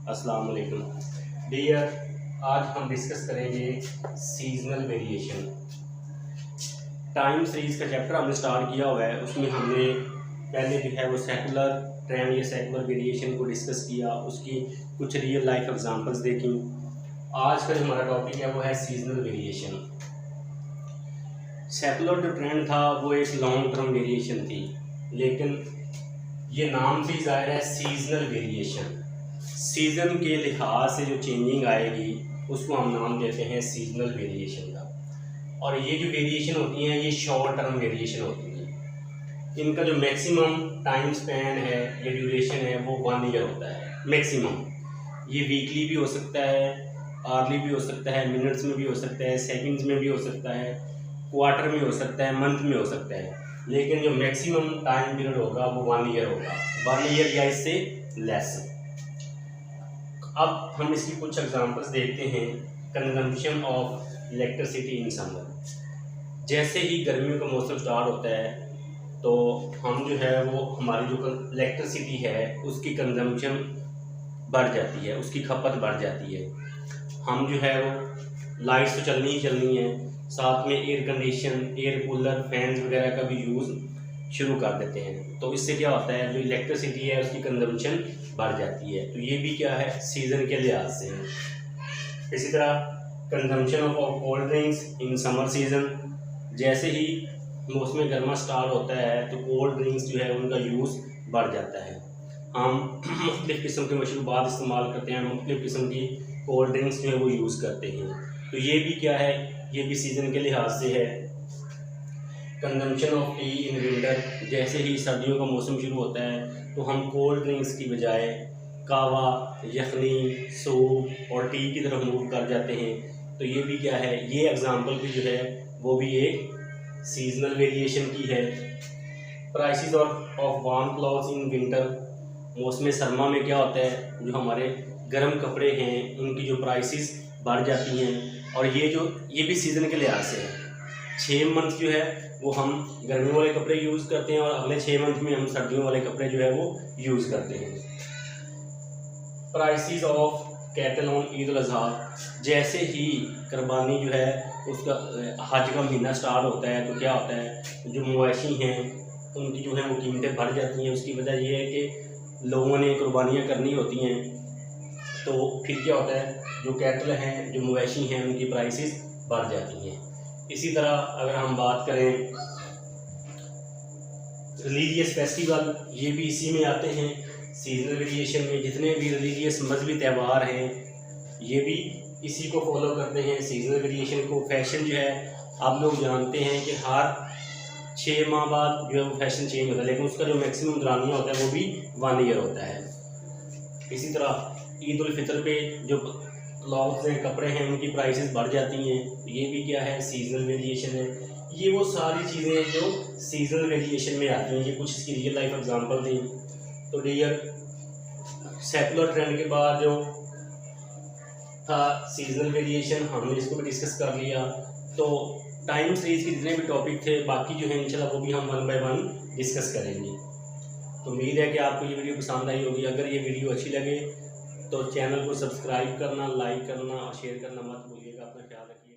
अस्सलाम वालेकुम डियर। आज हम डिस्कस करेंगे सीजनल वेरिएशन। टाइम सीरीज़ का चैप्टर हमने स्टार्ट किया हुआ है, उसमें हमने पहले जो है वो सेकुलर ट्रेंड या सेकुलर वेरिएशन को डिस्कस किया, उसकी कुछ रियल लाइफ एग्जांपल्स देखी। आज का जो हमारा टॉपिक है वो है सीजनल वेरिएशन। सेकुलर जो ट्रेंड था वो एक लॉन्ग टर्म वेरिएशन थी, लेकिन ये नाम भी ज़ाहिर है सीजनल वेरिएशन। सीज़न के लिहाज से जो चेंजिंग आएगी उसको हम नाम देते हैं सीजनल वेरिएशन का। और ये जो वेरिएशन होती हैं ये शॉर्ट टर्म वेरिएशन होती हैं। इनका जो मैक्सिमम टाइम स्पैन है या ड्यूरेशन है वो 1 ईयर होता है मैक्सिमम। ये वीकली भी हो सकता है, आवर्ली भी हो सकता है, मिनट्स में भी हो सकता है, सेकंड्स में भी हो सकता है, क्वार्टर में हो सकता है, मंथ में हो सकता है, लेकिन जो मैक्सिमम टाइम पीरियड होगा वो 1 ईयर होगा, 1 ईयर या इससे लेस। अब हम इसकी कुछ एग्जांपल्स देखते हैं। Consumption of electricity in summer. जैसे ही गर्मियों का मौसम स्टार्ट होता है तो हम जो है वो हमारी जो इलेक्ट्रिसिटी है उसकी कंजम्पशन बढ़ जाती है, उसकी खपत बढ़ जाती है। हम जो है वो लाइट्स तो चलनी ही चलनी है, साथ में air condition, air cooler, fans वगैरह का भी यूज़ शुरू कर देते हैं। तो इससे क्या होता है, जो इलेक्ट्रिसिटी है उसकी कंजम्पशन बढ़ जाती है। तो ये भी क्या है, सीज़न के लिहाज से है। इसी तरह consumption of cold drinks in summer season. जैसे ही मौसम गर्मा स्टार्ट होता है तो कोल्ड ड्रिंक्स जो है उनका यूज़ बढ़ जाता है। हम मुख्तलिफ़ किस्म के मशरूबात इस्तेमाल करते हैं, मुख्तलिफ़ किस्म की कोल्ड ड्रिंक्स जो है वो यूज़ करते हैं। तो ये भी क्या है, ये भी सीज़न के लिहाज से है। Consumption of T in winter. जैसे ही सर्दियों का मौसम शुरू होता है तो हम कोल्ड ड्रिंक्स की बजाय कावा, यखनी, सूप और टी की तरफ मूव कर जाते हैं। तो ये भी क्या है, ये एग्जांपल भी जो है वो भी एक सीजनल वेरिएशन की है। Prices of warm clothes in winter. मौसम सरमा में क्या होता है, जो हमारे गर्म कपड़े हैं उनकी जो प्राइसेस बढ़ जाती हैं। और ये भी सीज़न के लिहाज से है। 6 मंथ जो है वो हम गर्मियों वाले कपड़े यूज़ करते हैं और अगले 6 मंथ में हम सर्दियों वाले कपड़े जो है वो यूज़ करते हैं। Prices of cattle on Eid ul Azha. जैसे ही कुर्बानी जो है उसका हज का महीना स्टार्ट होता है तो क्या होता है, जो मवेशी हैं उनकी जो है वो कीमतें बढ़ जाती हैं। उसकी वजह यह है कि लोगों ने कुर्बानियाँ करनी होती हैं, तो फिर क्या होता है, जो कैटल हैं, जो मवेशी हैं, उनकी प्राइसेस बढ़ जाती हैं। इसी तरह अगर हम बात करें रिलीजियस फेस्टिवल, ये भी इसी में आते हैं सीजनल वेरिएशन में। जितने भी रिलीजियस मजहबी त्यौहार हैं ये भी इसी को फॉलो करते हैं, सीजनल वेरिएशन को। फैशन जो है आप लोग जानते हैं कि हर 6 माह बाद जो है वो फैशन चेंज होता है, लेकिन उसका जो मैक्सिमम दौरानिया होता है वो भी 1 ईयर होता है। इसी तरह ईद उल फितर पे जो क्लॉथ्स हैं, कपड़े हैं, उनकी प्राइसेस बढ़ जाती हैं। ये भी क्या है, सीजनल वेरिएशन है। ये वो सारी चीज़ें हैं जो सीजनल वेरिएशन में आती हैं। ये कुछ इसकी रियल लाइफ एग्जांपल थी। तो डियर, सेकुलर ट्रेंड के बाद जो था सीजनल वेरिएशन, हमने इसको भी डिस्कस कर लिया। तो टाइम सीरीज़ के जितने भी टॉपिक थे बाकी जो है इंशाल्लाह वो भी हम 1 बाय 1 डिस्कस करेंगे। तो उम्मीद है कि आपको ये वीडियो पसंद आई होगी। अगर ये वीडियो अच्छी लगे तो चैनल को सब्सक्राइब करना, लाइक करना और शेयर करना मत भूलिएगा। अपना ख्याल रखिए।